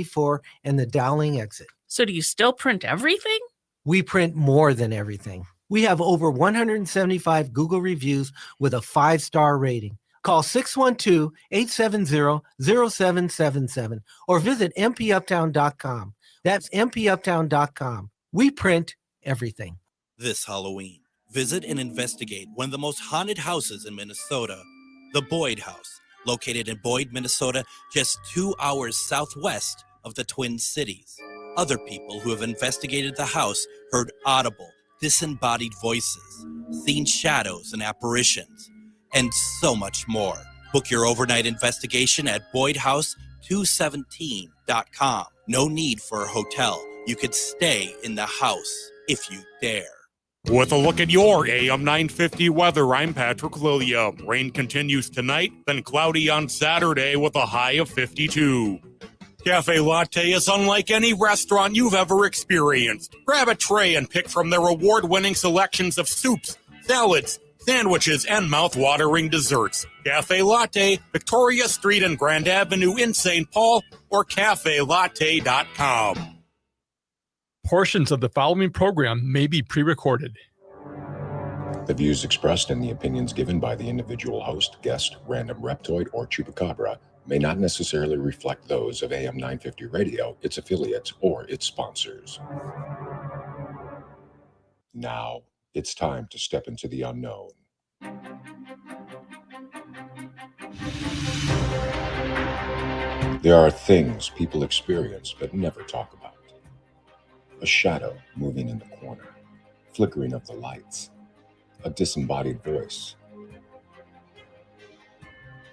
4 and the Dowling exit. So do you still print everything? We print more than everything. We have over 175 Google reviews with a 5-star rating. Call 612-870-0777 or visit mpuptown.com. That's mpuptown.com. We print everything. This Halloween, visit and investigate one of the most haunted houses in Minnesota, the Boyd House, located in Boyd, Minnesota, just 2 hours southwest of the Twin Cities. Other people who have investigated the house heard audible, disembodied voices, seen shadows and apparitions, and so much more. Book your overnight investigation at BoydHouse217.com. No need for a hotel. You could stay in the house if you dare. With a look at your AM 950 weather, I'm Patrick Lilia. Rain continues tonight, then cloudy on Saturday with a high of 52. Cafe Latte is unlike any restaurant you've ever experienced. Grab a tray and pick from their award-winning selections of soups, salads, sandwiches, and mouth-watering desserts. Cafe Latte, Victoria Street and Grand Avenue in St. Paul, or cafelatte.com. Portions of the following program may be pre-recorded. The views expressed and the opinions given by the individual host, guest, random reptoid, or chupacabra may not necessarily reflect those of AM 950 Radio, its affiliates, or its sponsors. Now, it's time to step into the unknown. There are things people experience but never talk about. A shadow moving in the corner, flickering of the lights, a disembodied voice.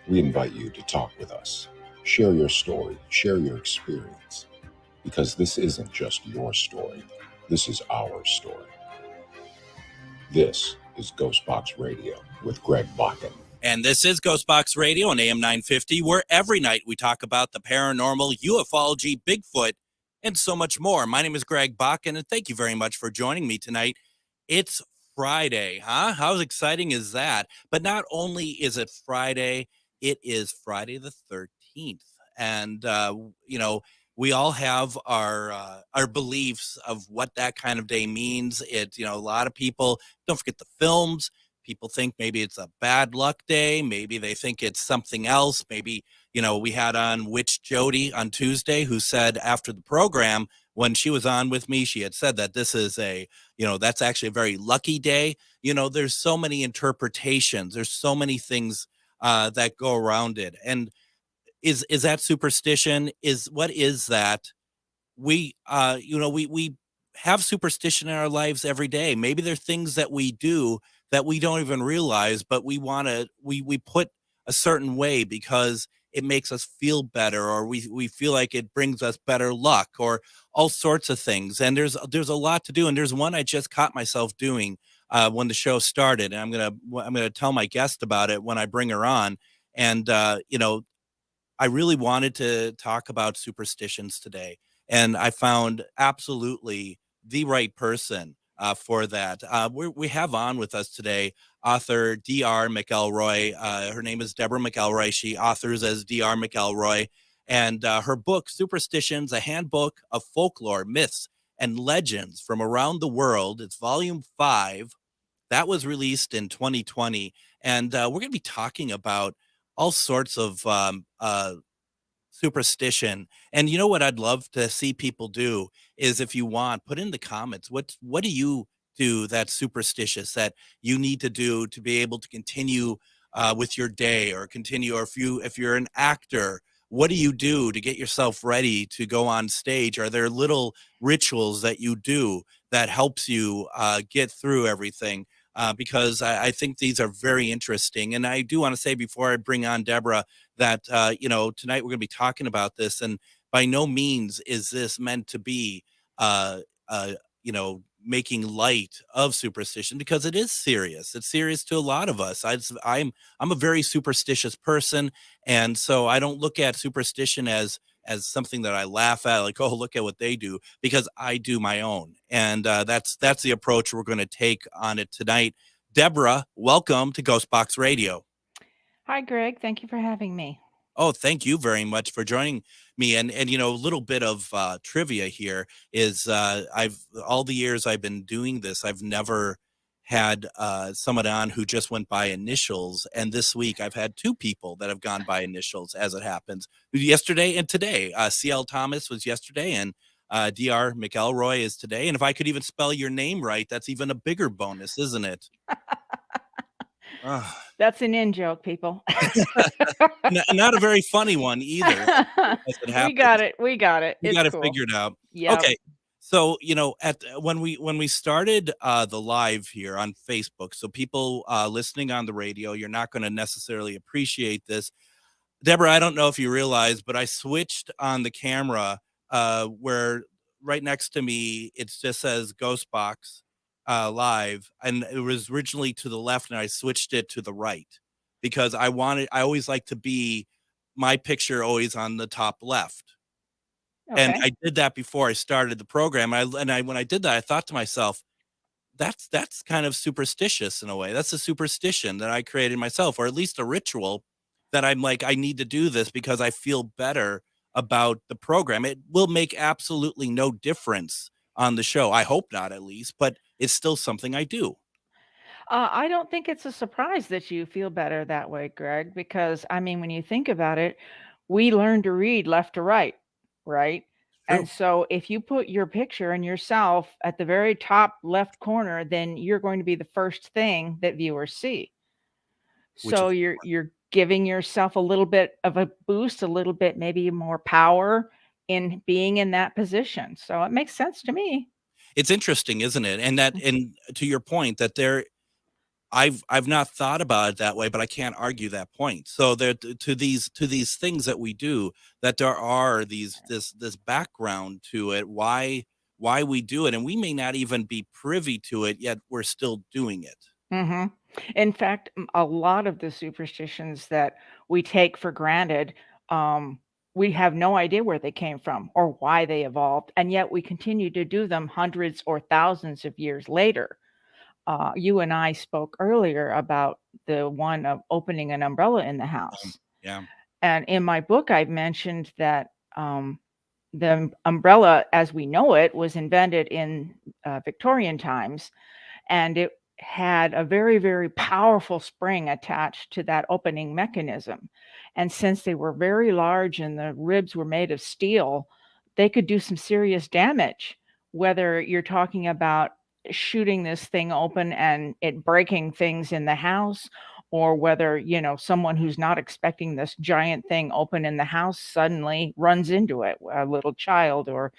We invite you to talk with us. Share your story, share your experience, because this isn't just your story. This is our story. This is GhostBox Radio with Greg Bakun. And this is GhostBox Radio on AM 950, where every night we talk about the paranormal, ufology, Bigfoot, and so much more. My name is Greg Bakun, and thank you very much for joining me tonight. It's Friday, huh? How exciting is that? But not only is it Friday, it is Friday the 13th. And, we all have our beliefs of what that kind of day means. It, a lot of people, don't forget the films. People think maybe it's a bad luck day. Maybe they think it's something else. Maybe, we had on Witch Jody on Tuesday, who said after the program, when she was on with me, she had said that this is that's actually a very lucky day. There's so many interpretations. There's so many things that go around it. And is that superstition? What is that? We have superstition in our lives every day. Maybe there are things that we do that we don't even realize, but we put a certain way because it makes us feel better, or we feel like it brings us better luck, or all sorts of things. And there's a lot to do. And there's one I just caught myself doing when the show started. And I'm gonna tell my guest about it when I bring her on. And I really wanted to talk about superstitions today, and I found absolutely the right person for that. We have on with us today author Dr. McElroy. Her name is Deborah McElroy. She authors as Dr. McElroy, and her book, Superstitions, a Handbook of Folklore, Myths, and Legends from Around the World. It's volume 5. That was released in 2020. And we're going to be talking about all sorts of superstition. And what I'd love to see people do is, if you want, put in the comments, what do you do that's superstitious that you need to do to be able to continue with your day, or continue, or if you're an actor, what do you do to get yourself ready to go on stage? Are there little rituals that you do that helps you get through everything? Because I think these are very interesting. And I do want to say, before I bring on Deborah, that, tonight we're going to be talking about this. And by no means is this meant to be, making light of superstition, because it is serious. It's serious to a lot of us. I'm a very superstitious person. And so I don't look at superstition as something that I laugh at, like, oh, look at what they do, because I do my own. And that's the approach we're going to take on it tonight. Deborah, welcome to GhostBox Radio. Hi, Greg. Thank you for having me. Oh, thank you very much for joining me. And a little bit of trivia here is I've all the years I've been doing this, I've never had someone on who just went by initials. And this week I've had two people that have gone by initials, as it happens. Yesterday and today. CL Thomas was yesterday, and DR McElroy is today. And if I could even spell your name right, that's even a bigger bonus, isn't it? Ah. That's an in-joke, people. Not a very funny one either, as it We happens. got it. We got it. We It's got it cool. figured out. Yep. Okay. So, when we started the live here on Facebook, so people listening on the radio, you're not going to necessarily appreciate this. Deborah, I don't know if you realize, but I switched on the camera where right next to me, it just says GhostBox Live. And it was originally to the left, and I switched it to the right because I always like to be my picture always on the top left. And Okay. I did that before I started the program. When I did that, I thought to myself, that's kind of superstitious in a way. That's a superstition that I created myself, or at least a ritual that I'm like, I need to do this because I feel better about the program. It will make absolutely no difference on the show. I hope not, at least, but it's still something I do. I don't think it's a surprise that you feel better that way, Greg, because I mean, when you think about it, we learn to read left to right, right? True. And so if you put your picture and yourself at the very top left corner, then you're going to be the first thing that viewers see. Which So is you're giving yourself a little bit of a boost, a little bit maybe more power in being in that position. So it makes sense to me. it's interesting, isn't it? And to your point that I've not thought about it that way, but I can't argue that point. So there to these things that we do, that there are this background to it, why we do it, and we may not even be privy to it yet. We're still doing it. hmm In fact, a lot of the superstitions that we take for granted, we have no idea where they came from or why they evolved, and yet we continue to do them hundreds or thousands of years later. You and I spoke earlier about the one of opening an umbrella in the house. Yeah. And in my book, I've mentioned that the umbrella as we know it was invented in Victorian times, and it had a very, very powerful spring attached to that opening mechanism. And since they were very large and the ribs were made of steel, they could do some serious damage, whether you're talking about shooting this thing open and it breaking things in the house, or whether, someone who's not expecting this giant thing open in the house suddenly runs into it, a little child or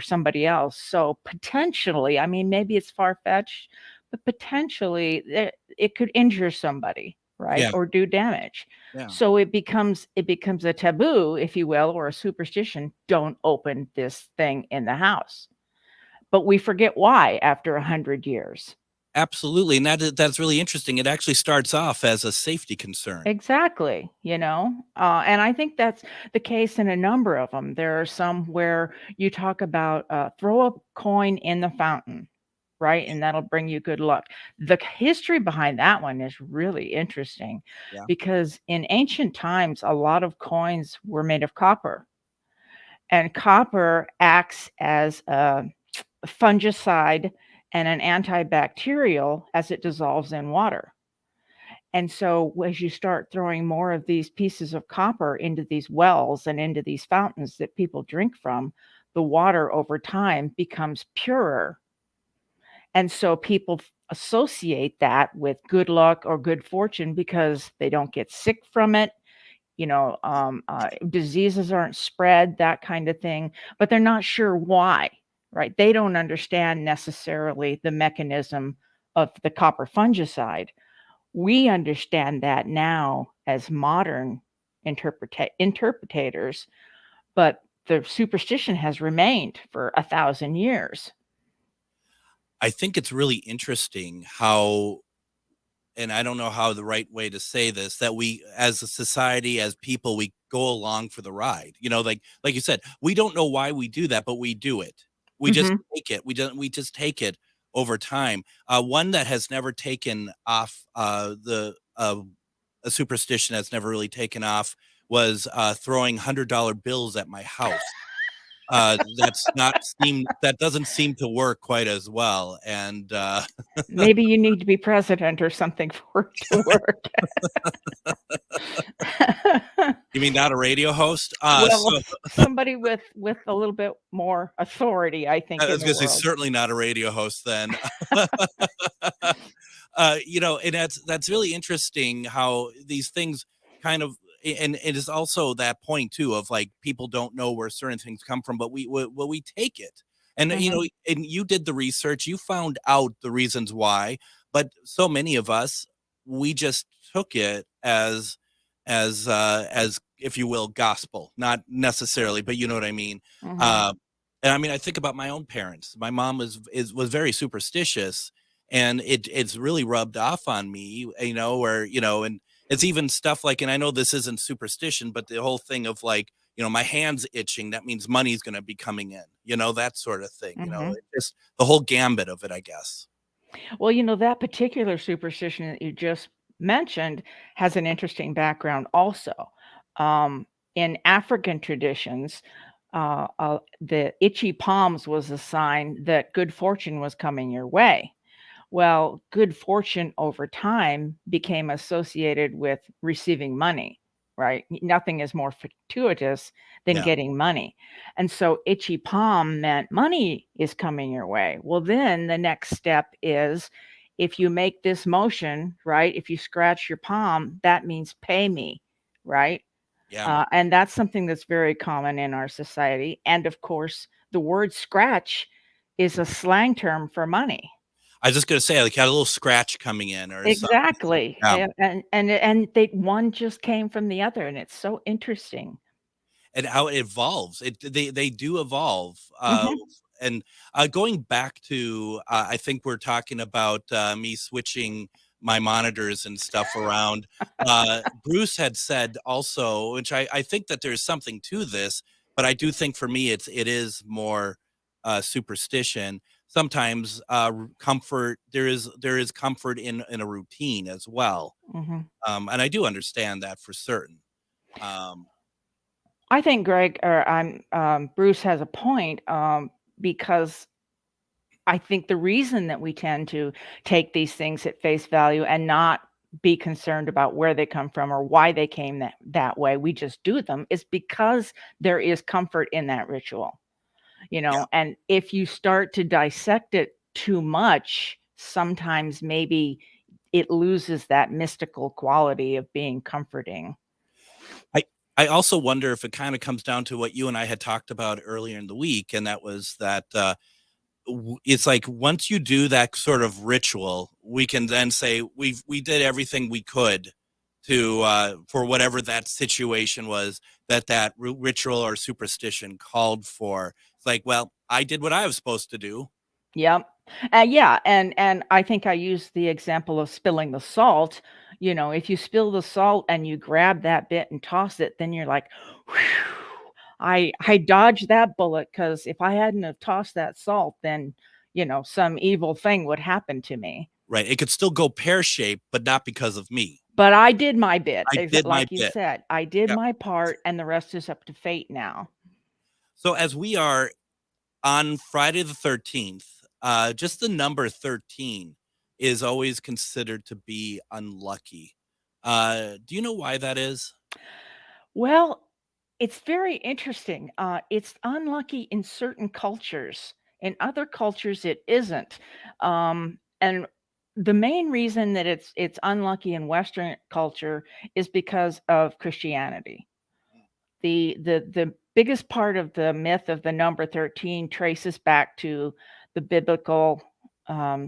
somebody else. So potentially, I mean, maybe it's far-fetched, but potentially it could injure somebody, right? Yeah. Or do damage. Yeah. So it becomes a taboo, if you will, or a superstition. Don't open this thing in the house. But we forget why after 100 years. Absolutely. And that's really interesting. It actually starts off as a safety concern. Exactly. And I think that's the case in a number of them. There are some where you talk about throw a coin in the fountain, right? And that'll bring you good luck. The history behind that one is really interesting because in ancient times, a lot of coins were made of copper. And copper acts as a fungicide and an antibacterial as it dissolves in water. And so as you start throwing more of these pieces of copper into these wells and into these fountains that people drink from, the water over time becomes purer. And so people associate that with good luck or good fortune because they don't get sick from it. Diseases aren't spread, that kind of thing, but they're not sure why, right? They don't understand necessarily the mechanism of the copper fungicide. We understand that now as modern interpretators, but the superstition has remained for 1,000 years. I think it's really interesting how, and I don't know how the right way to say this, that we as a society, as people, we go along for the ride. Like you said, we don't know why we do that, but we do it. We just take it. We just take it over time. One that has never taken off, a superstition that's never really taken off was throwing $100 bills at my house. That doesn't seem to work quite as well. And Maybe you need to be president or something for it to work. you mean not a radio host? Well, somebody with a little bit more authority, I think, I in was the going to say world. certainly not a radio host then. And that's really interesting how these things kind of, and it is also that point too of like people don't know where certain things come from, but we take it. And and you did the research, you found out the reasons why, but so many of us, we just took it as if you will, gospel, not necessarily, but you know what I mean. And I mean, I think about my own parents. My mom was very superstitious, and it's really rubbed off on me, and it's even stuff like, and I know this isn't superstition, but the whole thing of like, my hand's itching, that means money's going to be coming in, that sort of thing, just the whole gambit of it, I guess. Well, that particular superstition that you just mentioned has an interesting background also. In African traditions, the itchy palms was a sign that good fortune was coming your way. Well, good fortune over time became associated with receiving money, right? Nothing is more fortuitous than Yeah. getting money. And so itchy palm meant money is coming your way. Well, then the next step is if you make this motion, right? If you scratch your palm, that means pay me, right? Yeah. And that's something that's very common in our society. And of course, the word scratch is a slang term for money. I was just going to say, like, had a little scratch coming in or something. Exactly. Yeah. And one just came from the other, and it's so interesting. And how it evolves. They do evolve. Mhm. And going back to, I think we're talking about me switching my monitors and stuff around. Bruce had said also, which I think that there's something to this, but I do think for me it is more superstition. Sometimes comfort. There is comfort in a routine as well, Mhm. and I do understand that for certain. I think Greg or Bruce has a point, because I think the reason that we tend to take these things at face value and not be concerned about where they come from or why they came that way, we just do them, is because there is comfort in that ritual. And if you start to dissect it too much, sometimes maybe it loses that mystical quality of being comforting. I also wonder if it kind of comes down to what you and I had talked about earlier in the week, and that was that it's like once you do that sort of ritual, we can then say we did everything we could to for whatever that situation was that ritual or superstition called for. It's like, well, I did what I was supposed to do. Yep. Yeah, and I think I used the example of spilling the salt. If you spill the salt and you grab that bit and toss it, then you're like, "Whew, I dodged that bullet, because if I hadn't have tossed that salt, then some evil thing would happen to me." Right. It could still go pear-shaped, but not because of me. But I did my bit, I did my like you bit. said. I did Yep. my part, and the rest is up to fate now. So as we are on Friday the 13th, just the number 13 is always considered to be unlucky. Do you know why that is? Well, it's very interesting. It's unlucky in certain cultures. In other cultures, it isn't. And the main reason that it's unlucky in Western culture is because of Christianity. The biggest part of the myth of the number 13 traces back to the biblical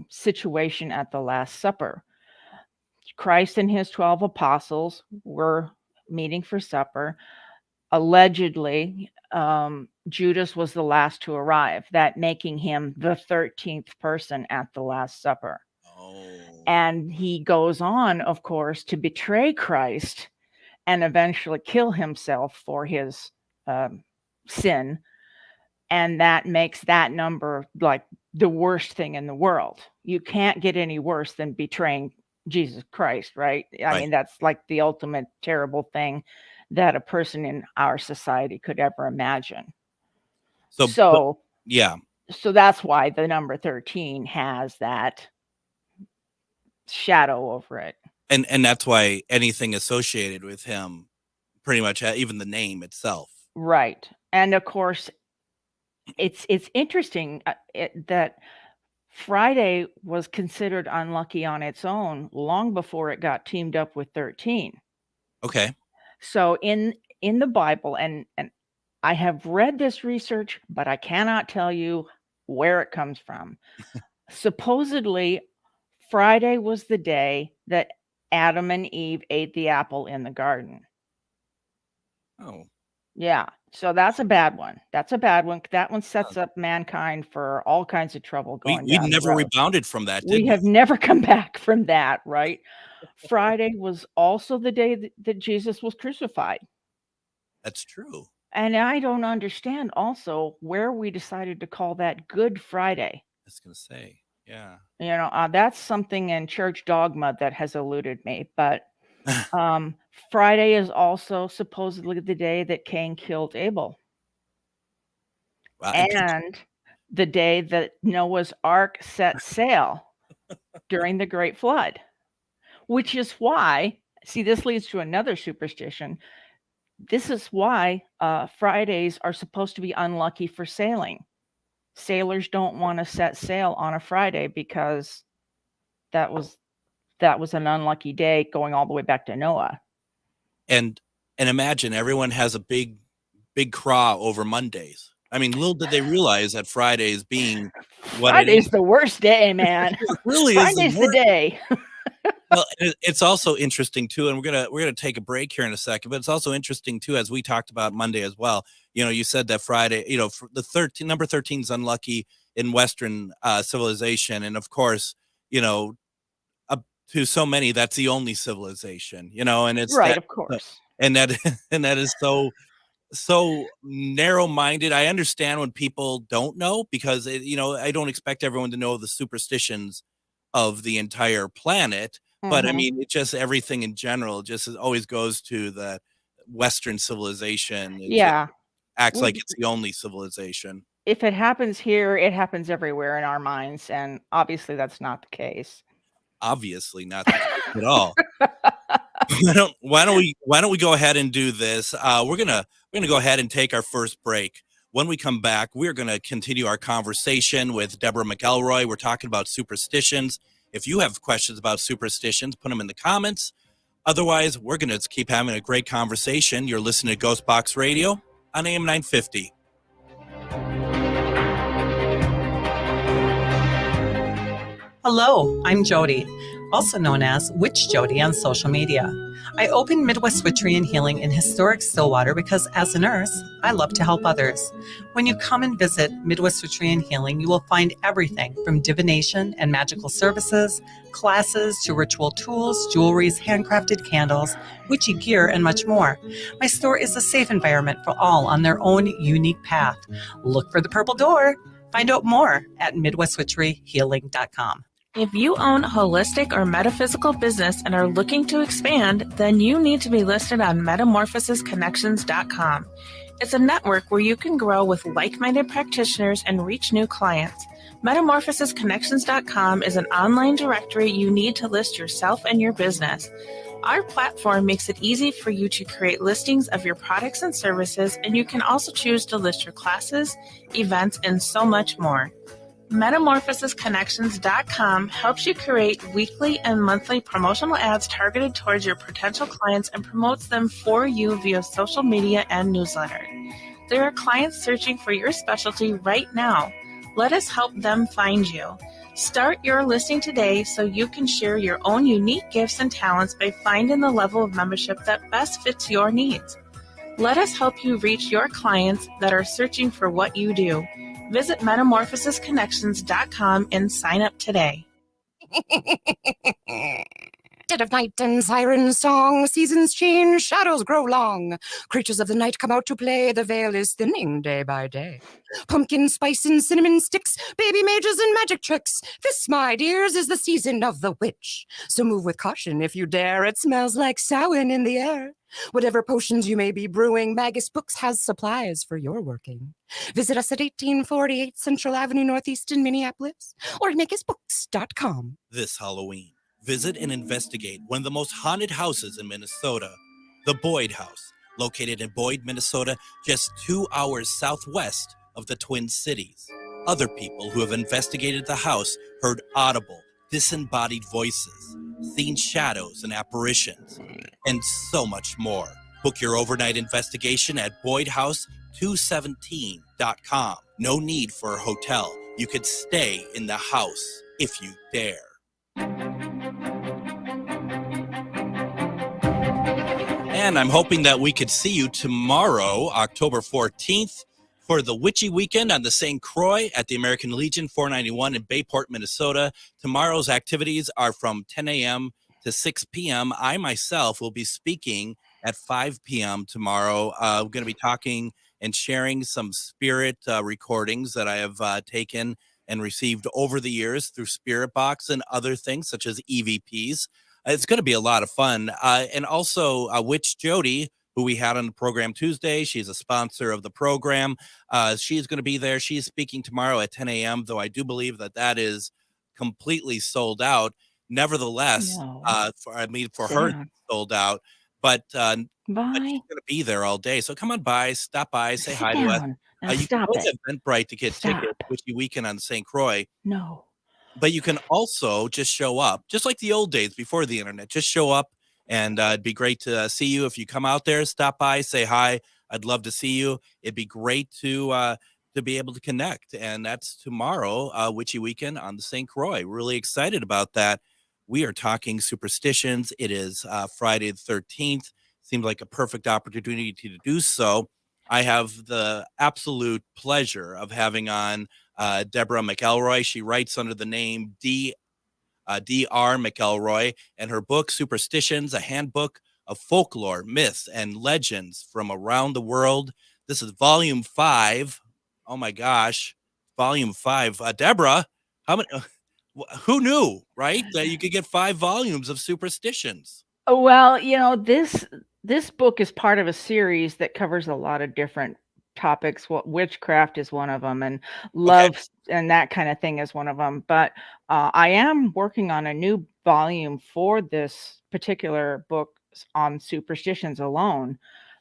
situation at the Last Supper. Christ and his 12 apostles were meeting for supper. Allegedly, Judas was the last to arrive, that making him the 13th person at the Last Supper. Oh. And he goes on, of course, to betray Christ and eventually kill himself for his sin. And that makes that number like the worst thing in the world. You can't get any worse than betraying Jesus Christ, right? I Right. mean, that's like the ultimate terrible thing that a person in our society could ever imagine. So, So yeah. so that's why the number 13 has that shadow over it. And that's why anything associated with him, pretty much, even the name itself. Right. And of course, it's interesting that Friday was considered unlucky on its own long before it got teamed up with 13. Okay. So in the Bible, and I have read this research, but I cannot tell you where it comes from. Supposedly, Friday was the day that Adam and Eve ate the apple in the garden. Oh. Yeah. So that's a bad one. That's a bad one. That one sets up mankind for all kinds of trouble going We down the never road. rebounded from that, did We we? have never come back from that, right? Friday was also the day that Jesus was crucified. That's true. And I don't understand also where we decided to call that Good Friday. I was going to say, yeah. That's something in church dogma that has eluded me. But Friday is also supposedly the day that Cain killed Abel. Wow. And the day that Noah's Ark set sail during the Great Flood, which is why, see, this leads to another superstition. This is why Fridays are supposed to be unlucky for sailing. Sailors don't want to set sail on a Friday because that was an unlucky day going all the way back to Noah. And imagine everyone has a big craw over Mondays. I mean, little did they realize that Fridays being what Friday's it is. the worst day, man. It really Friday's is the day. Well, it's also interesting too, and we're gonna take a break here in a second. But it's also interesting too, as we talked about Monday as well. You said that Friday, for the number 13 is unlucky in Western civilization, and of course, to so many, that's the only civilization. And it's Right, that, of course. and that is so narrow-minded. I understand when people don't know, because I don't expect everyone to know the superstitions of the entire planet. But I mean, it just, everything in general just always goes to the Western civilization. It just acts like it's the only civilization. If it happens here, it happens everywhere in our minds, and obviously that's not the case. Obviously not the case at all. Why don't we go ahead and do this? We're gonna go ahead and take our first break. When we come back, we're gonna continue our conversation with Deborah McElroy. We're talking about superstitions. If you have questions about superstitions, put them in the comments. Otherwise, we're going to keep having a great conversation. You're listening to GhostBox Radio on AM 950. Hello, I'm Jody, also known as Witch Jody on social media. I opened Midwest Witchery and Healing in historic Stillwater because as a nurse, I love to help others. When you come and visit Midwest Witchery and Healing, you will find everything from divination and magical services, classes to ritual tools, jewelries, handcrafted candles, witchy gear, and much more. My store is a safe environment for all on their own unique path. Look for the purple door. Find out more at MidwestWitcheryHealing.com. If you own a holistic or metaphysical business and are looking to expand, then you need to be listed on MetamorphosisConnections.com. It's a network where you can grow with like-minded practitioners and reach new clients. MetamorphosisConnections.com is an online directory you need to list yourself and your business. Our platform makes it easy for you to create listings of your products and services, and you can also choose to list your classes, events, and so much more. MetamorphosisConnections.com helps you create weekly and monthly promotional ads targeted towards your potential clients and promotes them for you via social media and newsletter. There are clients searching for your specialty right now. Let us help them find you. Start your listing today so you can share your own unique gifts and talents by finding the level of membership that best fits your needs. Let us help you reach your clients that are searching for what you do. Visit MetamorphosisConnections.com and sign up today. Dead of night and siren song, seasons change, shadows grow long. Creatures of the night come out to play, the veil is thinning day by day. Pumpkin spice and cinnamon sticks, baby mages and magic tricks. This, my dears, is the season of the witch. So move with caution if you dare, it smells like Samhain in the air. Whatever potions you may be brewing, Magus Books has supplies for your working. Visit us at 1848 Central Avenue Northeast in Minneapolis or magusbooks.com. This Halloween, visit and investigate one of the most haunted houses in Minnesota, the Boyd House, located in Boyd, Minnesota, just 2 hours southwest of the Twin Cities. Other people who have investigated the house heard audible, disembodied voices, seen shadows and apparitions, and so much more. Book your overnight investigation at BoydHouse217.com. No need for a hotel. You could stay in the house if you dare. And I'm hoping that we could see you tomorrow, October 14th, for the Witchy Weekend on the St. Croix at the American Legion 491 in Bayport, Minnesota. Tomorrow's activities are from 10 a.m. to 6 p.m. I myself will be speaking at 5 p.m. tomorrow. We're going to be talking and sharing some spirit recordings that I have taken and received over the years through Spirit Box and other things such as EVPs. It's going to be a lot of fun. And also Witch Jody, who we had on the program Tuesday. She's a sponsor of the program. She's going to be there. She's speaking tomorrow at 10 a.m., though I do believe that that is completely sold out. Nevertheless, for her, it's sold out. But she's going to be there all day. So come on by, stop by, say hi to us. You can go to Eventbrite to get tickets, Witchy Weekend on St. Croix. No. But you can also just show up, just like the old days before the internet. Just show up, and it'd be great to see you. If you come out there, stop by, say hi. I'd love to see you. It'd be great to be able to connect. And that's tomorrow, Witchy Weekend on the St. Croix. Really excited about that. We are talking superstitions. It is Friday the 13th. Seems like a perfect opportunity to do so. I have the absolute pleasure of having on Deborah McElroy. She writes under the name D.R. McElroy, and her book, Superstitions, a Handbook of Folklore, Myths, and Legends from Around the World. This is volume 5. Oh my gosh, volume 5. Deborah, how many? Who knew, right? That you could get 5 volumes of Superstitions. Well, this book is part of a series that covers a lot of different topics. Witchcraft is one of them, and love and that kind of thing is one of them. But I am working on a new volume for this particular book on superstitions alone,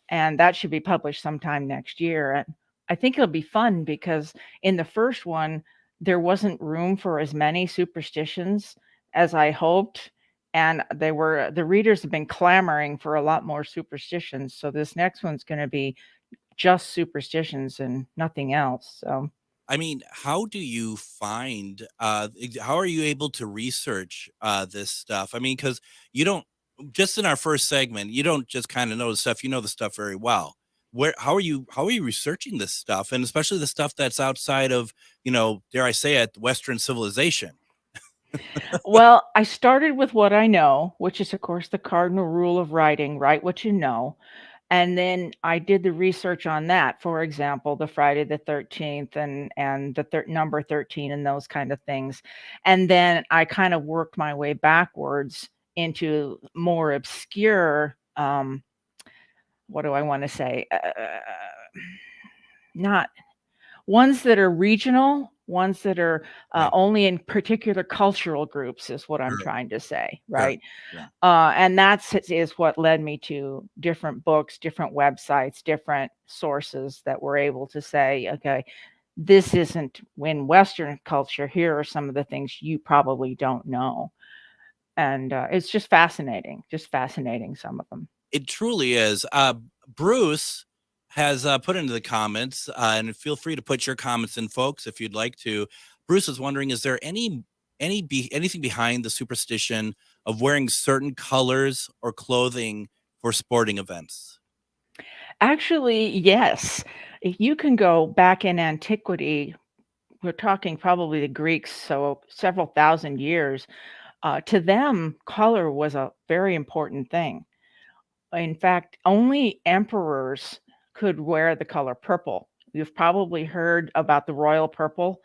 and that should be published sometime next year. And I think it'll be fun because in the first one, there wasn't room for as many superstitions as I hoped. And the readers have been clamoring for a lot more superstitions. So this next one's going to be just superstitions and nothing else. So, I mean, how do you find, how are you able to research this stuff? I mean, because you don't, just in our first segment, you don't just kind of know the stuff, you know the stuff very well. How are you researching this stuff? And especially the stuff that's outside of, dare I say it, Western civilization? Well, I started with what I know, which is, of course, the cardinal rule of writing, write what you know. And then I did the research on that. For example, the Friday the 13th and the number 13 and those kind of things. And then I kind of worked my way backwards into more obscure, what do I want to say? Not ones that are regional, ones that are only in particular cultural groups is what I'm trying to say, right? Yeah. And is what led me to different books, different websites, different sources that were able to say, okay, this isn't in Western culture. Here are some of the things you probably don't know. And it's just fascinating, some of them. It truly is. Bruce has put into the comments, and feel free to put your comments in, folks, if you'd like to. Bruce is wondering, is there anything behind the superstition of wearing certain colors or clothing for sporting events? Actually, yes. If you can go back in antiquity, we're talking probably the Greeks, so several thousand years, To them, color was a very important thing. In fact, only emperors could wear the color purple. You've probably heard about the royal purple,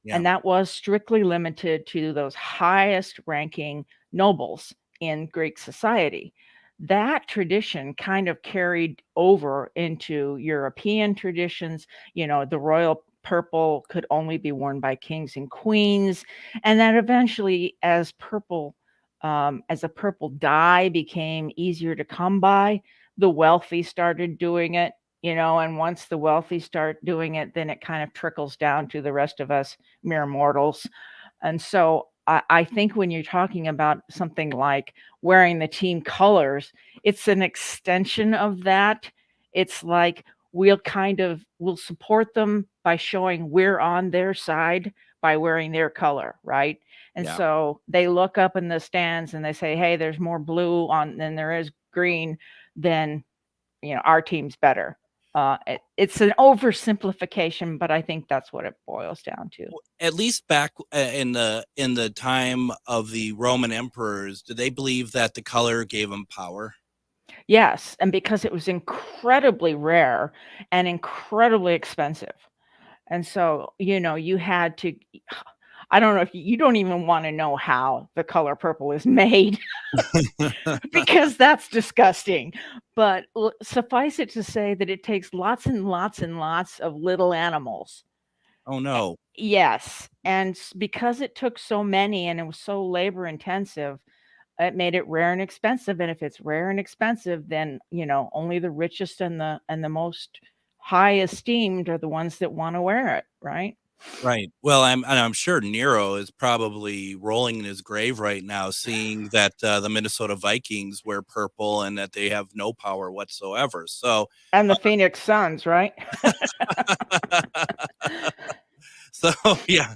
Yeah. and that was strictly limited to those highest ranking nobles in Greek society. That tradition kind of carried over into European traditions. The royal purple could only be worn by kings and queens. And then eventually, as a purple dye became easier to come by, the wealthy started doing it. And once the wealthy start doing it, then it kind of trickles down to the rest of us mere mortals. And so I think when you're talking about something like wearing the team colors, it's an extension of that. It's like we'll support them by showing we're on their side by wearing their color, right? And Yeah. so they look up in the stands and they say, hey, there's more blue on than there is green, then our team's better. It's an oversimplification, but I think that's what it boils down to. At least back in the time of the Roman emperors, did they believe that the color gave them power? Yes, and because it was incredibly rare and incredibly expensive. And so, you had to, I don't know if you don't even want to know how the color purple is made because that's disgusting. But suffice it to say that it takes lots and lots and lots of little animals. Oh, no. Yes. And because it took so many and it was so labor intensive, it made it rare and expensive. And if it's rare and expensive, then, only the richest and the most high esteemed are the ones that want to wear it, right? Right. Well, I'm sure Nero is probably rolling in his grave right now, seeing that the Minnesota Vikings wear purple and that they have no power whatsoever. So, and the Phoenix Suns, right? So yeah,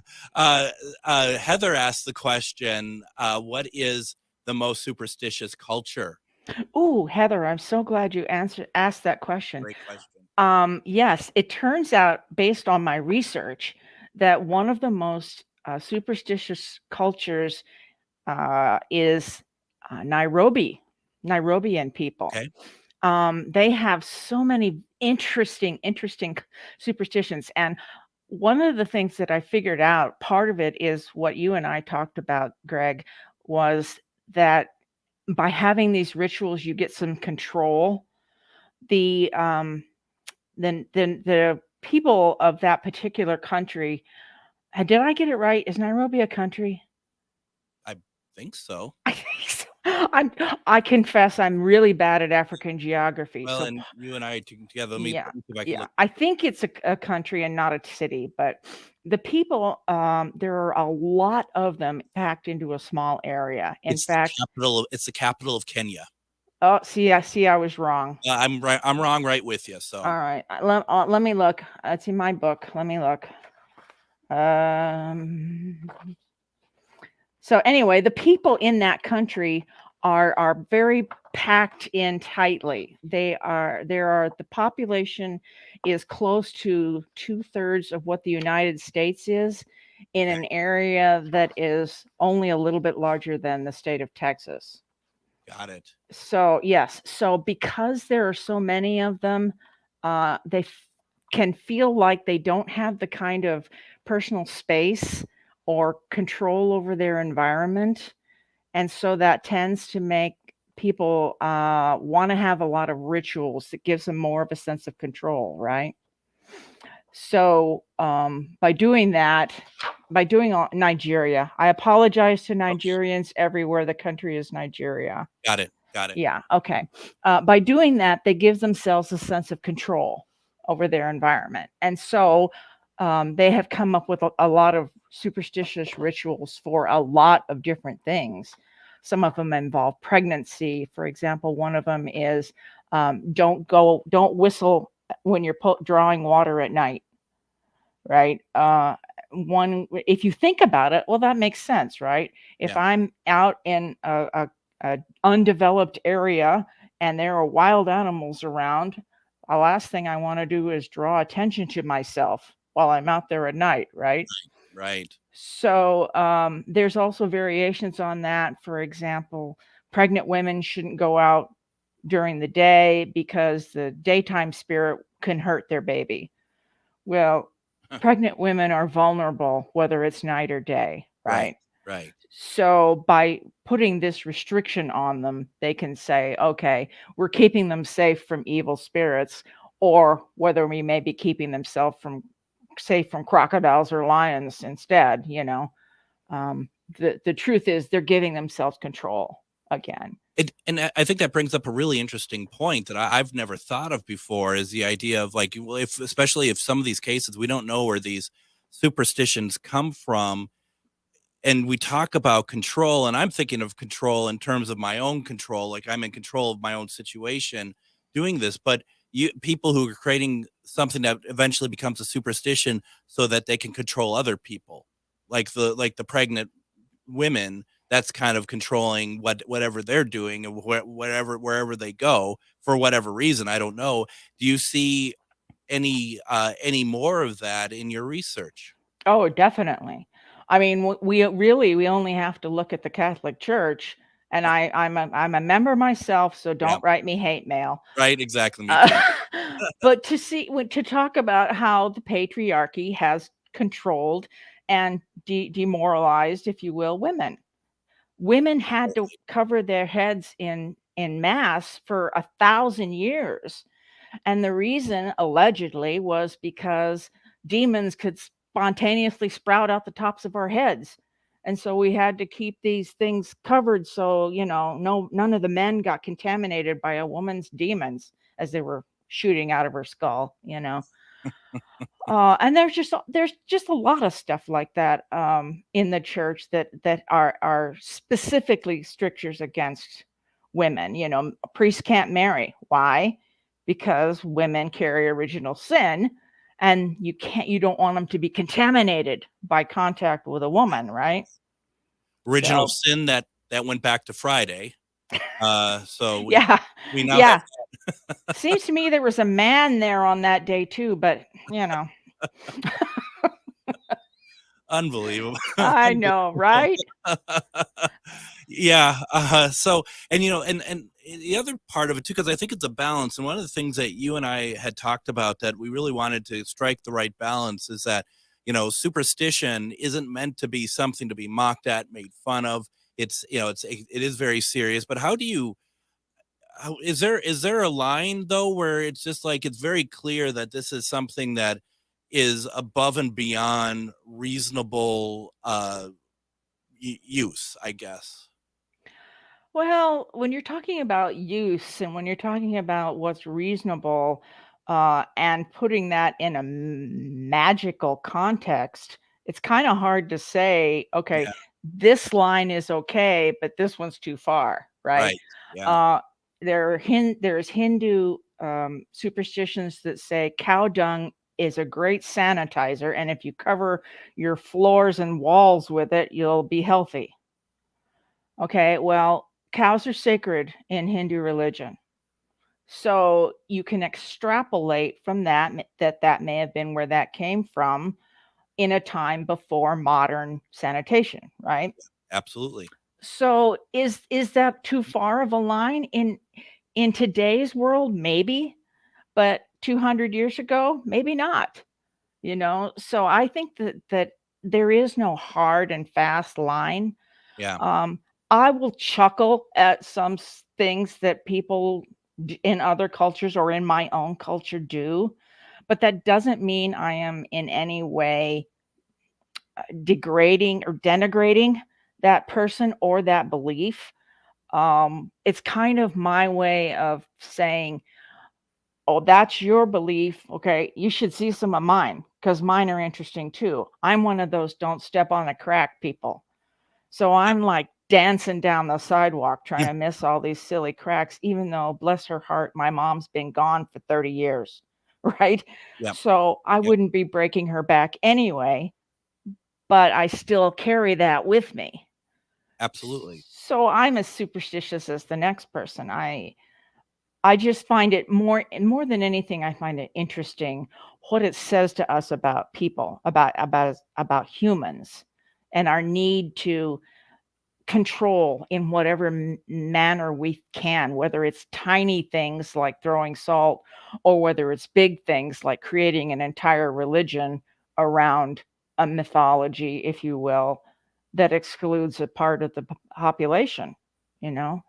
Heather asked the question: what is the most superstitious culture? Ooh, Heather, I'm so glad you asked that question. Great question. Yes, it turns out, based on my research, that one of the most superstitious cultures is Nairobian people. Okay. They have so many interesting superstitions. And one of the things that I figured out, part of it is what you and I talked about, Greg, was that by having these rituals, you get some control. Then the people of that particular country, did I get it right? Is Nairobi a country? I think so. I think so. I confess I'm really bad at African geography. Well, So and you and I together. yeah, Let me see if I can look. I think it's a country and not a city, but the people, there are a lot of them packed into a small area. In fact, It's the capital of Kenya. oh, see, I was wrong. I'm right. I'm wrong. Right with you. So. All right, let me look. It's in my book. Let me look. So anyway, the people in that country are very packed in tightly. The population is close to 2/3 of what the United States is, in an area that is only a little bit larger than the state of Texas. Got it. So yes, so because there are so many of them, they can feel like they don't have the kind of personal space or control over their environment. And so that tends to make people want to have a lot of rituals that gives them more of a sense of control, right? So by doing Nigeria, I apologize to Nigerians everywhere. The country is Nigeria. Got it. Yeah, okay. By doing that, they give themselves a sense of control over their environment. And so they have come up with a lot of superstitious rituals for a lot of different things. Some of them involve pregnancy. For example, one of them is don't whistle when you're drawing water at night, right? If you think about it, well, that makes sense, right? If I'm out in a undeveloped area and there are wild animals around, the last thing I want to do is draw attention to myself, while I'm out there at night, right? Right. So there's also variations on that. For example, pregnant women shouldn't go out during the day because the daytime spirit can hurt their baby. Well, pregnant women are vulnerable whether it's night or day, right? Right. So by putting this restriction on them, they can say, okay, we're keeping them safe from evil spirits, or whether we may be keeping them safe from crocodiles or lions instead, the truth is they're giving themselves control again. And I think that brings up a really interesting point that I've never thought of before, is the idea of like, well, especially if some of these cases, we don't know where these superstitions come from. And we talk about control, and I'm thinking of control in terms of my own control, like I'm in control of my own situation doing this. But people who are creating something that eventually becomes a superstition so that they can control other people, like the pregnant women, that's kind of controlling whatever they're doing and wherever they go for whatever reason. I don't know. Do you see any more of that in your research? Oh, definitely. I mean, we only have to look at the Catholic Church, and I'm a member myself, so don't write me hate mail. Right, exactly. Me too. But to talk about how the patriarchy has controlled and demoralized, if you will, women. Women had to cover their heads in mass for 1,000 years. And the reason, allegedly, was because demons could spontaneously sprout out the tops of our heads. And so we had to keep these things covered so, none of the men got contaminated by a woman's demons as they were shooting out of her skull, and there's just a lot of stuff like that in the church that are specifically strictures against women. A priest can't marry. Why? Because women carry original sin, and you don't want them to be contaminated by contact with a woman, right? Original sin that went back to Friday. So we now have that. Seems to me there was a man there on that day too, but Unbelievable. I know, right? Yeah. So, and and the other part of it too, because I think it's a balance. And one of the things that you and I had talked about that we really wanted to strike the right balance is that, superstition isn't meant to be something to be mocked at, made fun of. It is very serious. But is there a line though where it's just like it's very clear that this is something that is above and beyond reasonable use, I guess? Well, when you're talking about use and when you're talking about what's reasonable and putting that in a magical context, it's kind of hard to say, okay, this line is okay, but this one's too far, right? Right. Yeah. There's Hindu superstitions that say cow dung is a great sanitizer, and if you cover your floors and walls with it, you'll be healthy. Okay, well, cows are sacred in Hindu religion. So you can extrapolate from that may have been where that came from in a time before modern sanitation, right? Absolutely. So is that too far of a line in today's world? Maybe, but 200 years ago, maybe not. So I think that there is no hard and fast line. Yeah. I will chuckle at some things that people in other cultures or in my own culture do, but that doesn't mean I am in any way degrading or denigrating that person or that belief. It's kind of my way of saying, oh, that's your belief. Okay, you should see some of mine because mine are interesting too. I'm one of those don't step on a crack people. So I'm like dancing down the sidewalk trying to miss all these silly cracks, even though, bless her heart, my mom's been gone for 30 years, right? Yep. So I wouldn't be breaking her back anyway, but I still carry that with me. Absolutely. So I'm as superstitious as the next person. I just find it more than anything, I find it interesting what it says to us about people, about humans, and our need to control in whatever manner we can, whether it's tiny things like throwing salt, or whether it's big things like creating an entire religion around a mythology, if you will, that excludes a part of the population, you know?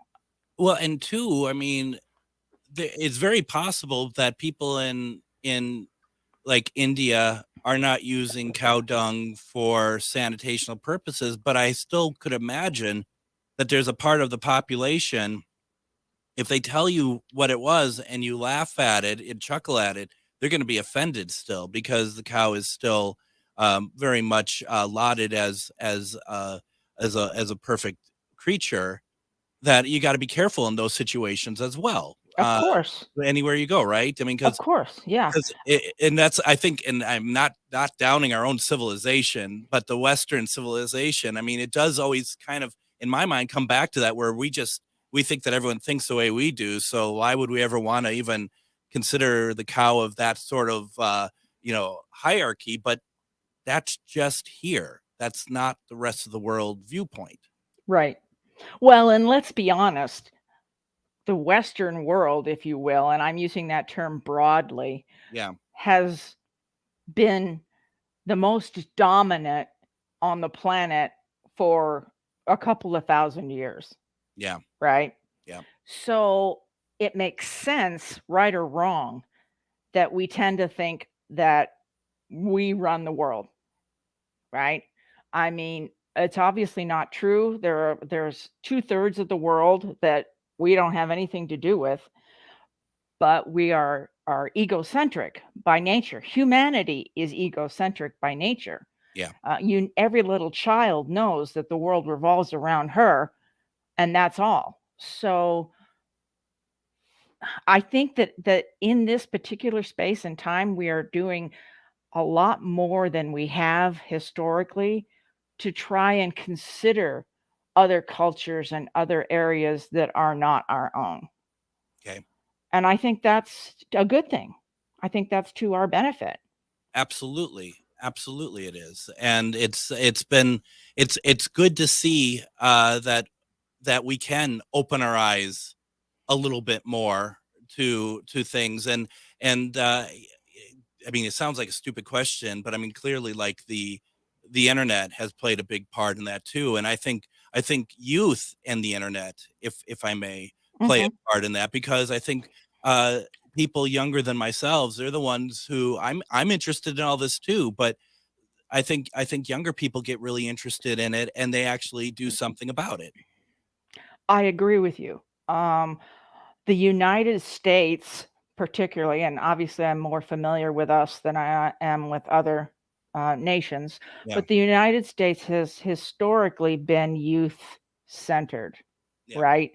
Well, and two, I mean, it's very possible that people in like India are not using cow dung for sanitational purposes, but I still could imagine that there's a part of the population, if they tell you what it was and you laugh at it and chuckle at it, they're going to be offended still, because the cow is still very much lauded as a perfect creature. That you got to be careful in those situations as well. Of course. Anywhere you go, right? I mean, Of course, yeah. And that's, I think, and I'm not downing our own civilization, but the Western civilization, I mean, it does always kind of, in my mind, come back to that, where we think that everyone thinks the way we do. So why would we ever want to even consider the cow of that sort of, hierarchy? But that's just here. That's not the rest of the world viewpoint. Right. Well, and let's be honest, the Western world, if you will, and I'm using that term broadly, has been the most dominant on the planet for a couple of thousand years. Yeah. Right? Yeah. So it makes sense, right or wrong, that we tend to think that we run the world. Right? I mean, it's obviously not true. There's 2/3 of the world that we don't have anything to do with, but we are egocentric by nature. Humanity is egocentric by nature. Yeah. Every little child knows that the world revolves around her, and that's all. So I think that in this particular space and time, we are doing a lot more than we have historically to try and consider other cultures and other areas that are not our own. Okay. And I think that's a good thing. I think that's to our benefit. Absolutely. Absolutely it is. And it's good to see that we can open our eyes a little bit more to things. And I mean, it sounds like a stupid question, but I mean, clearly, like the internet has played a big part in that too. And I think youth and the internet, if I may, play a part in that, because I think people younger than myself, they're the ones who I'm interested in all this too. But I think younger people get really interested in it, and they actually do something about it. I agree with you. The United States, particularly, and obviously I'm more familiar with us than I am with other nations, but the United States has historically been youth-centered, right?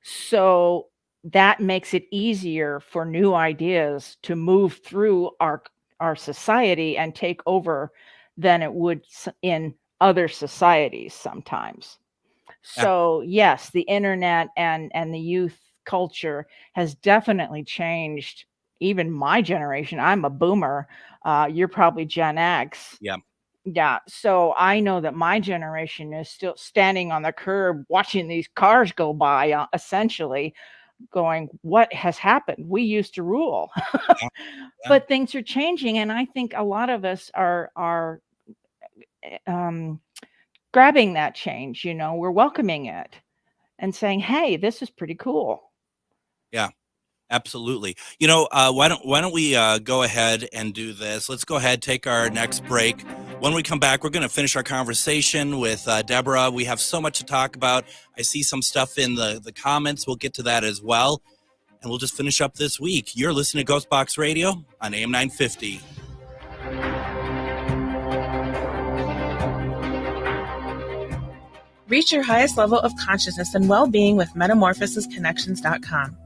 So that makes it easier for new ideas to move through our society and take over than it would in other societies sometimes. So yes, the internet and the youth culture has definitely changed even my generation. I'm a boomer. You're probably Gen X. Yeah. So I know that my generation is still standing on the curb watching these cars go by, essentially going, what has happened? We used to rule. But things are changing. And I think a lot of us are grabbing that change. We're welcoming it and saying, hey, this is pretty cool. Yeah. Absolutely. Why don't we go ahead and do this? Let's go ahead, take our next break. When we come back, we're going to finish our conversation with Deborah. We have so much to talk about. I see some stuff in the comments. We'll get to that as well. And we'll just finish up this week. You're listening to GhostBox Radio on AM 950. Reach your highest level of consciousness and well-being with MetamorphosisConnections.com.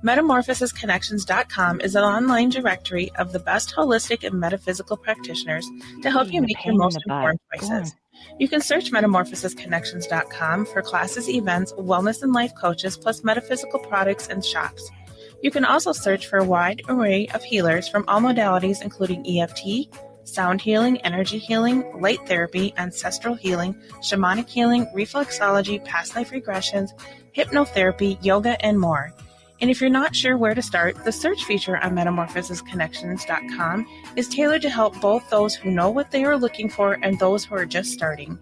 MetamorphosisConnections.com is an online directory of the best holistic and metaphysical practitioners to help you make your most informed choices. You can search MetamorphosisConnections.com for classes, events, wellness and life coaches, plus metaphysical products and shops. You can also search for a wide array of healers from all modalities, including EFT, sound healing, energy healing, light therapy, ancestral healing, shamanic healing, reflexology, past life regressions, hypnotherapy, yoga, and more. And if you're not sure where to start, the search feature on metamorphosisconnections.com is tailored to help both those who know what they are looking for and those who are just starting.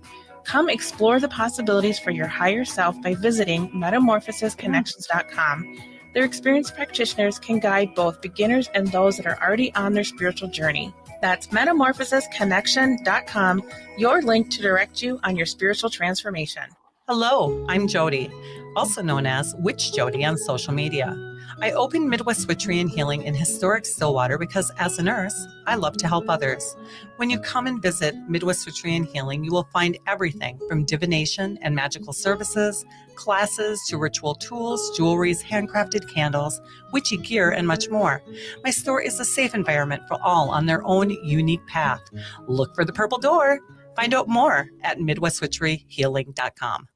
Come explore the possibilities for your higher self by visiting metamorphosisconnections.com. Their experienced practitioners can guide both beginners and those that are already on their spiritual journey. That's metamorphosisconnection.com, your link to direct you on your spiritual transformation. Hello, I'm Jody, also known as Witch Jody on social media. I opened Midwest Witchery and Healing in historic Stillwater because as a nurse, I love to help others. When you come and visit Midwest Witchery and Healing, you will find everything from divination and magical services, classes to ritual tools, jewelries, handcrafted candles, witchy gear, and much more. My store is a safe environment for all on their own unique path. Look for the purple door. Find out more at MidwestWitcheryHealing.com.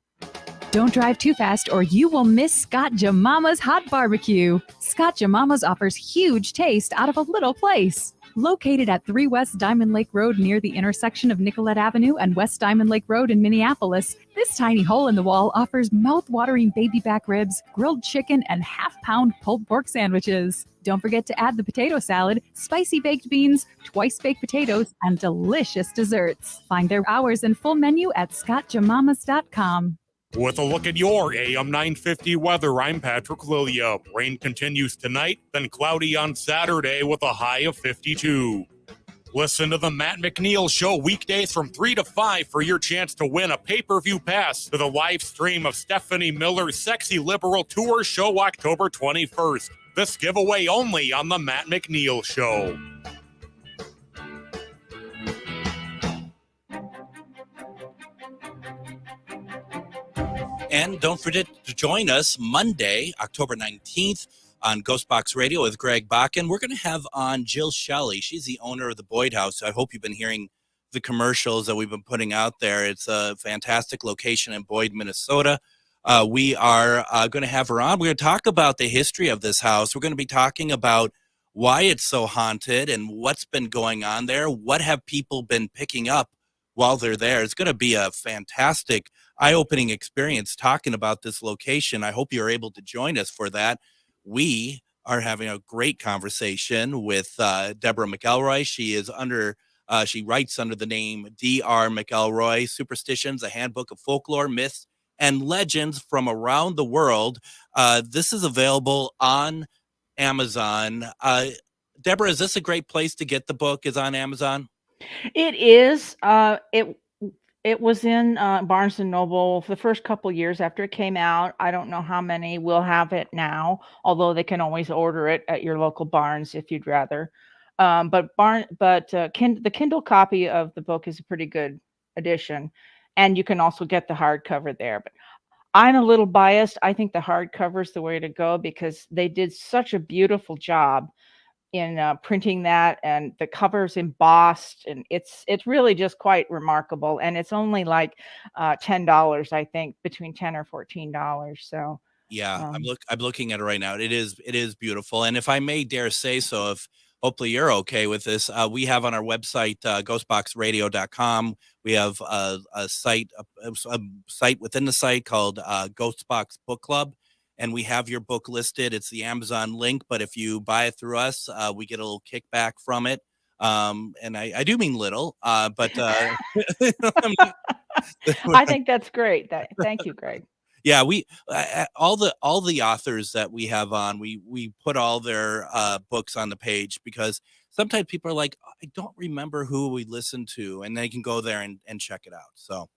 Don't drive too fast or you will miss Scott Jamama's Hot Barbecue. Scott Jamama's offers huge taste out of a little place. Located at 3 West Diamond Lake Road near the intersection of Nicollet Avenue and West Diamond Lake Road in Minneapolis, this tiny hole in the wall offers mouth-watering baby back ribs, grilled chicken, and half-pound pulled pork sandwiches. Don't forget to add the potato salad, spicy baked beans, twice-baked potatoes, and delicious desserts. Find their hours and full menu at scottjamamas.com. With a look at your AM 950 weather, I'm Patrick Lilia. Rain continues tonight, then cloudy on Saturday with a high of 52. Listen to the Matt McNeil Show weekdays from 3 to 5 for your chance to win a pay-per-view pass to the live stream of Stephanie Miller's Sexy Liberal Tour show October 21st. This giveaway only on the Matt McNeil Show. And don't forget to join us Monday, October 19th on GhostBox Radio with Greg Bakun. We're going to have on Jill Shelley. She's the owner of the Boyd House. I hope you've been hearing the commercials that we've been putting out there. It's a fantastic location in Boyd, Minnesota. We are going to have her on. We're going to talk about the history of this house. We're going to be talking about why it's so haunted and what's been going on there. What have people been picking up while they're there? It's going to be a fantastic, eye-opening experience talking about this location. I hope you're able to join us for that. We are having a great conversation with Deborah McElroy. She is she writes under the name D.R. McElroy, Superstitions, a Handbook of Folklore, Myths, and Legends from Around the World. This is available on Amazon. Deborah, is this a great place to get the book? Is on Amazon? It is. It was in Barnes & Noble for the first couple years after it came out. I don't know how many will have it now, although they can always order it at your local Barnes if you'd rather. The Kindle copy of the book is a pretty good edition, and you can also get the hardcover there. But I'm a little biased. I think the hardcover is the way to go because they did such a beautiful job in printing that, and the cover's embossed, and it's really just quite remarkable. And it's only like $10, I think, between $10 or $14. So yeah, I'm looking at it right now. It is beautiful. And if I may dare say so, if hopefully you're okay with this, we have on our website ghostboxradio.com. We have a site within the site called GhostBox Book Club. And we have your book listed. It's the Amazon link, but if you buy it through us, we get a little kickback from it. And I do mean little, but I think that's great. Thank you, Greg. Yeah, we all the authors that we have on, we put all their books on the page because sometimes people are like, I don't remember who we listened to, and they can go there and check it out. So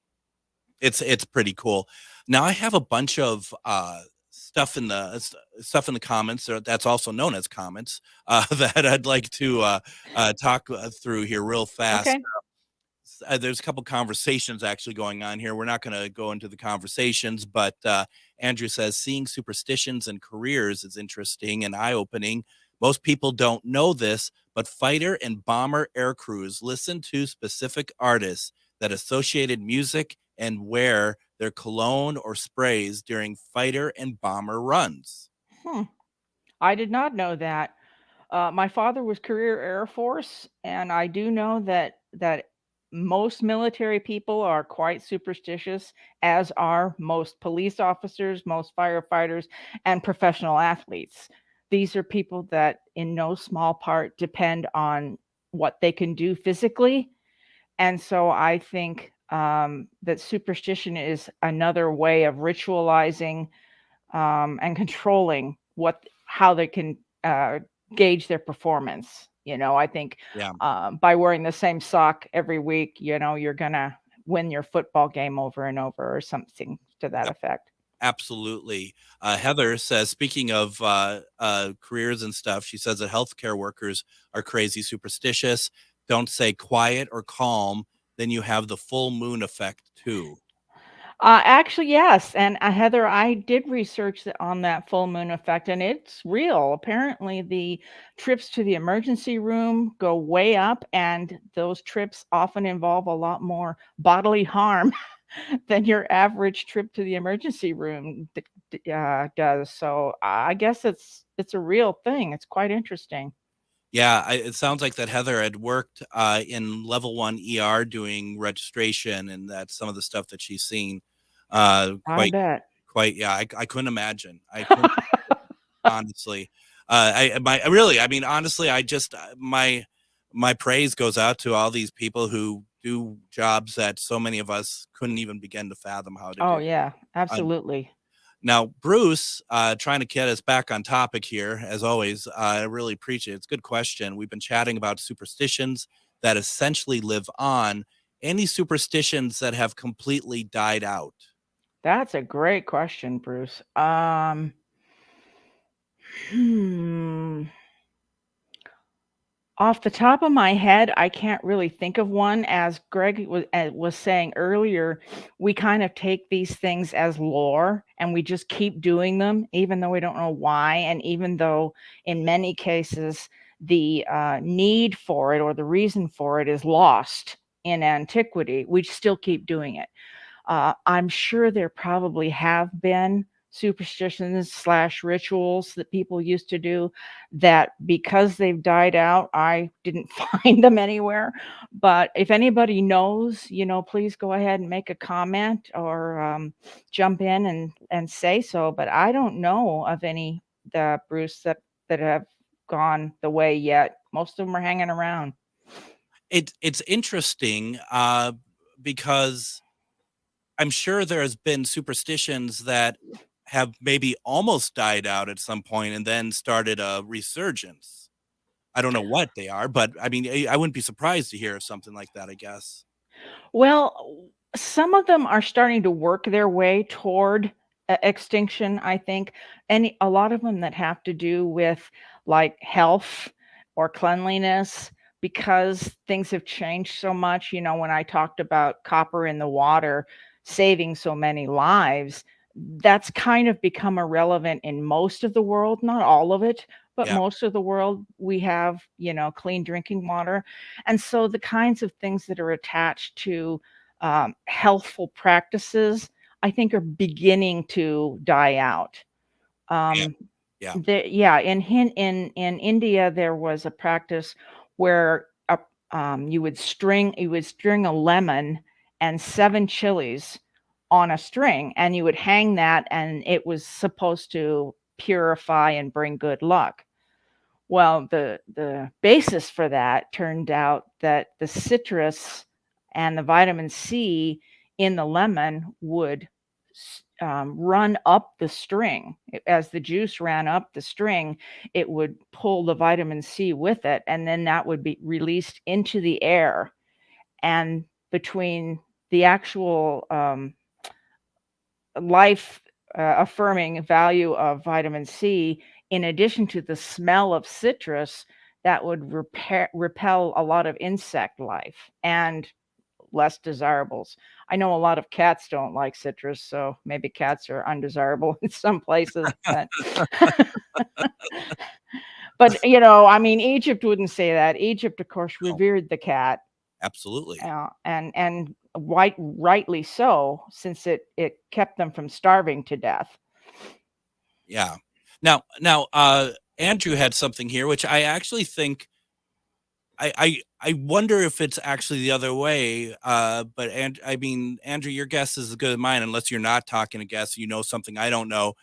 it's pretty cool. Now I have a bunch of stuff in the comments, or that's also known as comments, that I'd like to talk through here real fast. Okay. There's a couple conversations actually going on here. We're not going to go into the conversations, but Andrew says seeing superstitions and careers is interesting and eye-opening. Most people don't know this, but fighter and bomber air crews listen to specific artists that associated music and wear their cologne or sprays during fighter and bomber runs. I did not know that. My father was career Air Force, and I do know that most military people are quite superstitious, as are most police officers, most firefighters, and professional athletes. These are people that, in no small part, depend on what they can do physically. And so I think that superstition is another way of ritualizing and controlling how they can gauge their performance. I think Yeah. by wearing the same sock every week, you're gonna win your football game over and over, or something to that effect. Absolutely. Heather says, speaking of careers and stuff, she says that healthcare workers are crazy superstitious. Don't say quiet or calm. Then you have the full moon effect too. Actually, yes. And Heather, I did research on that full moon effect, and it's real. Apparently, the trips to the emergency room go way up, and those trips often involve a lot more bodily harm than your average trip to the emergency room does. So I guess it's a real thing. It's quite interesting. Yeah, it sounds like that Heather had worked in level 1 ER doing registration, and that's some of the stuff that she's seen. I Quite, bet. yeah. I couldn't imagine. Honestly, honestly, I just my praise goes out to all these people who do jobs that so many of us couldn't even begin to fathom how to do. Oh yeah, absolutely. Now, Bruce, trying to get us back on topic here, as always, I really appreciate it. It's a good question. We've been chatting about superstitions that essentially live on. Any superstitions that have completely died out? That's a great question, Bruce. Off the top of my head, I can't really think of one. As Greg was saying earlier, we kind of take these things as lore and we just keep doing them, even though we don't know why. And even though in many cases, the need for it or the reason for it is lost in antiquity, we still keep doing it. I'm sure there probably have been superstitions / rituals that people used to do that, because they've died out, I didn't find them anywhere. But if anybody knows, please go ahead and make a comment or jump in and say so. But I don't know of any, Bruce, that have gone the way yet. Most of them are hanging around. It's interesting because I'm sure there has been superstitions that have maybe almost died out at some point and then started a resurgence. I don't know what they are, but I mean, I wouldn't be surprised to hear something like that, I guess. Well, some of them are starting to work their way toward extinction, I think. A lot of them that have to do with like health or cleanliness, because things have changed so much. When I talked about copper in the water saving so many lives, that's kind of become irrelevant in most of the world, not all of it, but Yeah. most of the world. We have, clean drinking water. And so the kinds of things that are attached to healthful practices, I think, are beginning to die out. Yeah. In India, there was a practice where you would string a lemon and 7 chilies on a string, and you would hang that, and it was supposed to purify and bring good luck. Well, the basis for that turned out that the citrus and the vitamin C in the lemon would run up the string. As the juice ran up the string, it would pull the vitamin C with it, and then that would be released into the air. And between the actual life affirming value of vitamin C, in addition to the smell of citrus, that would repel a lot of insect life and less desirables. I know a lot of cats don't like citrus, so maybe cats are undesirable in some places. But Egypt wouldn't say that. Egypt, of course, revered the cat. Absolutely. And rightly so, since it kept them from starving to death. Yeah. Now, Andrew had something here, which I actually think I wonder if it's actually the other way. But Andrew, your guess is as good as mine, unless you're not talking to guests, you know something I don't know.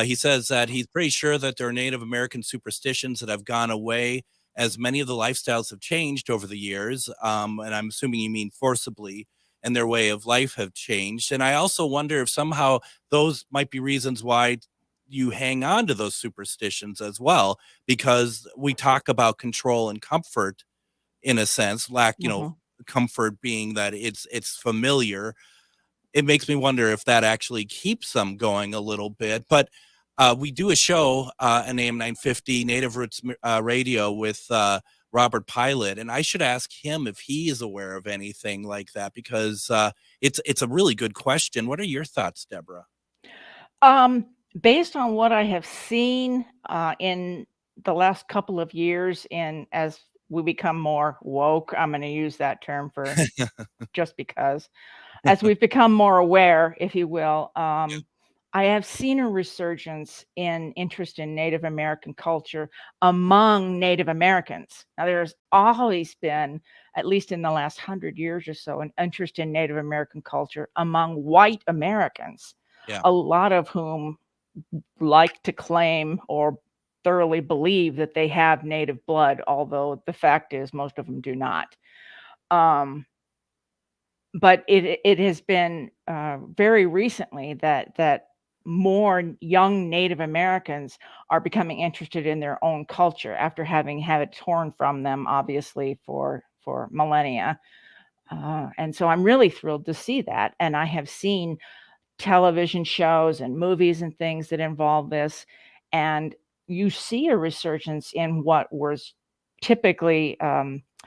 He says that he's pretty sure that there are Native American superstitions that have gone away as many of the lifestyles have changed over the years. And I'm assuming you mean forcibly, and their way of life have changed. And I also wonder if somehow those might be reasons why you hang on to those superstitions as well, because we talk about control and comfort in a sense, comfort being that it's familiar. It makes me wonder if that actually keeps them going a little bit. But we do a show on AM 950 Native Roots Radio with Robert Pilot, and I should ask him if he is aware of anything like that, because it's a really good question. What are your thoughts, Deborah? Based on what I have seen in the last couple of years, and as we become more woke, I'm going to use that term for just because, as we've become more aware, if you will, I have seen a resurgence in interest in Native American culture among Native Americans. Now, there's always been, at least in the last 100 years or so, an interest in Native American culture among white Americans, a lot of whom like to claim or thoroughly believe that they have native blood, although the fact is most of them do not. But it has been very recently that more young Native Americans are becoming interested in their own culture after having had it torn from them, obviously, for millennia. And so I'm really thrilled to see that. And I have seen television shows and movies and things that involve this. And you see a resurgence in what was typically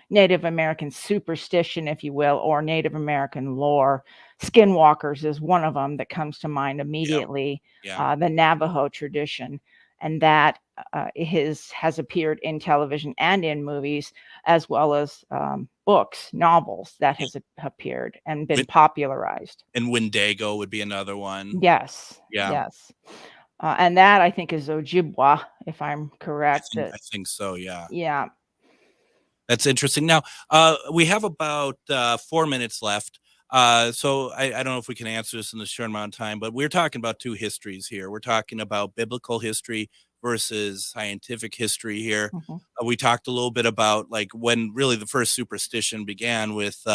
Native American superstition, if you will, or Native American lore. Skinwalkers is one of them that comes to mind immediately. The Navajo tradition, and that has appeared in television and in movies, as well as books, novels that has appeared and been popularized. And Wendigo would be another one. Yes. Yes. And that, I think, is Ojibwa, if I'm correct. I think so, yeah. Yeah. That's interesting. Now, we have about 4 minutes left. So I don't know if we can answer this in the short amount of time, but we're talking about two histories here. We're talking about biblical history versus scientific history here. We talked a little bit about like when really the first superstition began with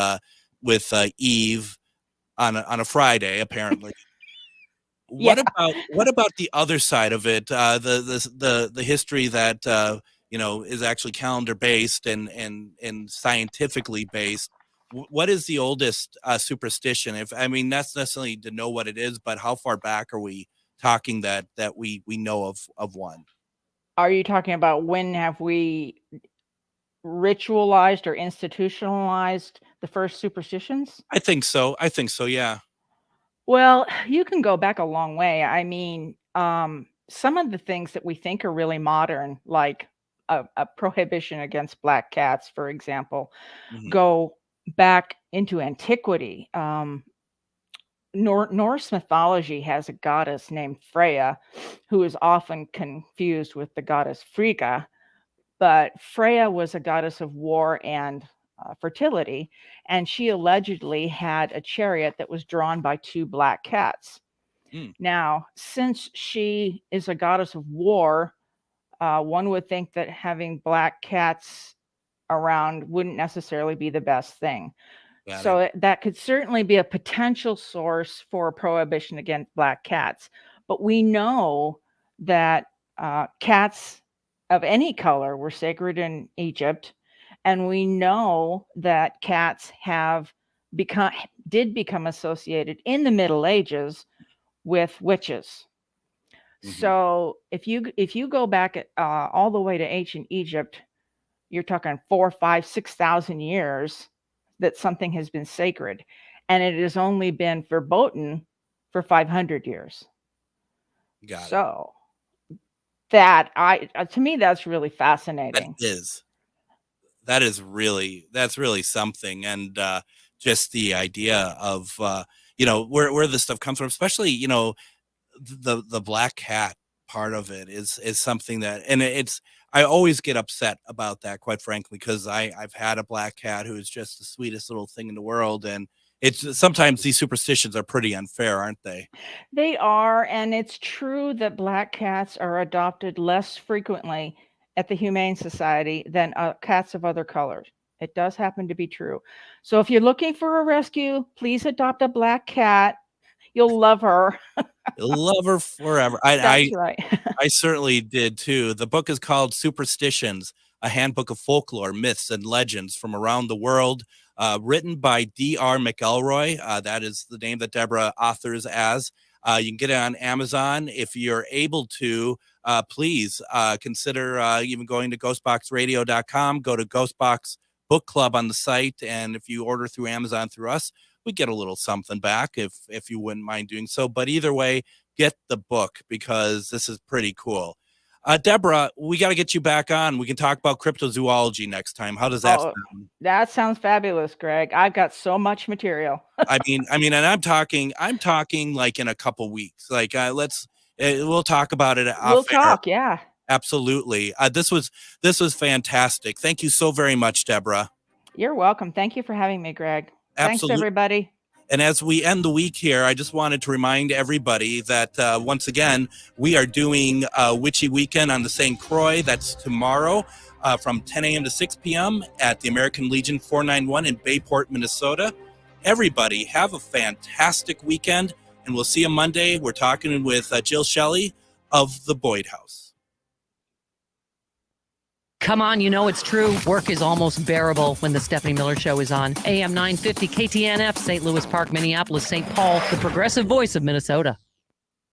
Eve on a Friday, apparently. What about the other side of it? The history that is actually calendar based and scientifically based. What is the oldest superstition? That's necessarily to know what it is, but how far back are we talking that we know of one? Are you talking about when have we ritualized or institutionalized the first superstitions? I think so. Yeah. Well, you can go back a long way. Some of the things that we think are really modern, like a prohibition against black cats, for example, go back into antiquity. Norse mythology has a goddess named Freya, who is often confused with the goddess Frigga, but Freya was a goddess of war and fertility, and she allegedly had a chariot that was drawn by two black cats. Now, since she is a goddess of war, one would think that having black cats around wouldn't necessarily be the best thing. So that could certainly be a potential source for a prohibition against black cats. But we know that cats of any color were sacred in Egypt. And we know that cats did become associated in the Middle Ages with witches. So if you go back all the way to ancient Egypt, you're talking 4,000, 5,000, 6,000 years that something has been sacred, and it has only been verboten for 500 years. So that to me, that's really fascinating. That's really something. And just the idea of where this stuff comes from, especially the black cat part of it is something that, and I always get upset about that, quite frankly, because I've had a black cat who is just the sweetest little thing in the world. And it's sometimes these superstitions are pretty unfair, aren't they? They are, and it's true that black cats are adopted less frequently at the Humane Society than cats of other colors. It does happen to be true. So if you're looking for a rescue, please adopt a black cat. You'll love her. You'll love her forever. That's right. I certainly did too. The book is called Superstitions, a Handbook of Folklore, Myths, and Legends from Around the World, written by D.R. McElroy. That is the name that Deborah authors as. You can get it on Amazon. If you're able to, please consider even going to ghostboxradio.com, go to Ghostbox Book Club on the site, and if you order through Amazon through us, we get a little something back if you wouldn't mind doing so. But either way, get the book because this is pretty cool. Deborah, we got to get you back on. We can talk about cryptozoology next time. How does that sound? That sounds fabulous, Greg. I've got so much material. I mean, and I'm talking like in a couple weeks. Like we'll talk about it. We'll talk. Yeah, absolutely. This was fantastic. Thank you so very much, Deborah. You're welcome. Thank you for having me, Greg. Absolutely. Thanks, everybody. And as we end the week here, I just wanted to remind everybody that once again, we are doing Witchy Weekend on the St. Croix. That's tomorrow from 10 a.m. to 6 p.m. at the American Legion 491 in Bayport, Minnesota. Everybody have a fantastic weekend, and we'll see you Monday. We're talking with Jill Shelley of the Boyd House. Come on, you know it's true. Work is almost bearable when the Stephanie Miller Show is on. AM 950 KTNF, St. Louis Park, Minneapolis, St. Paul, the progressive voice of Minnesota.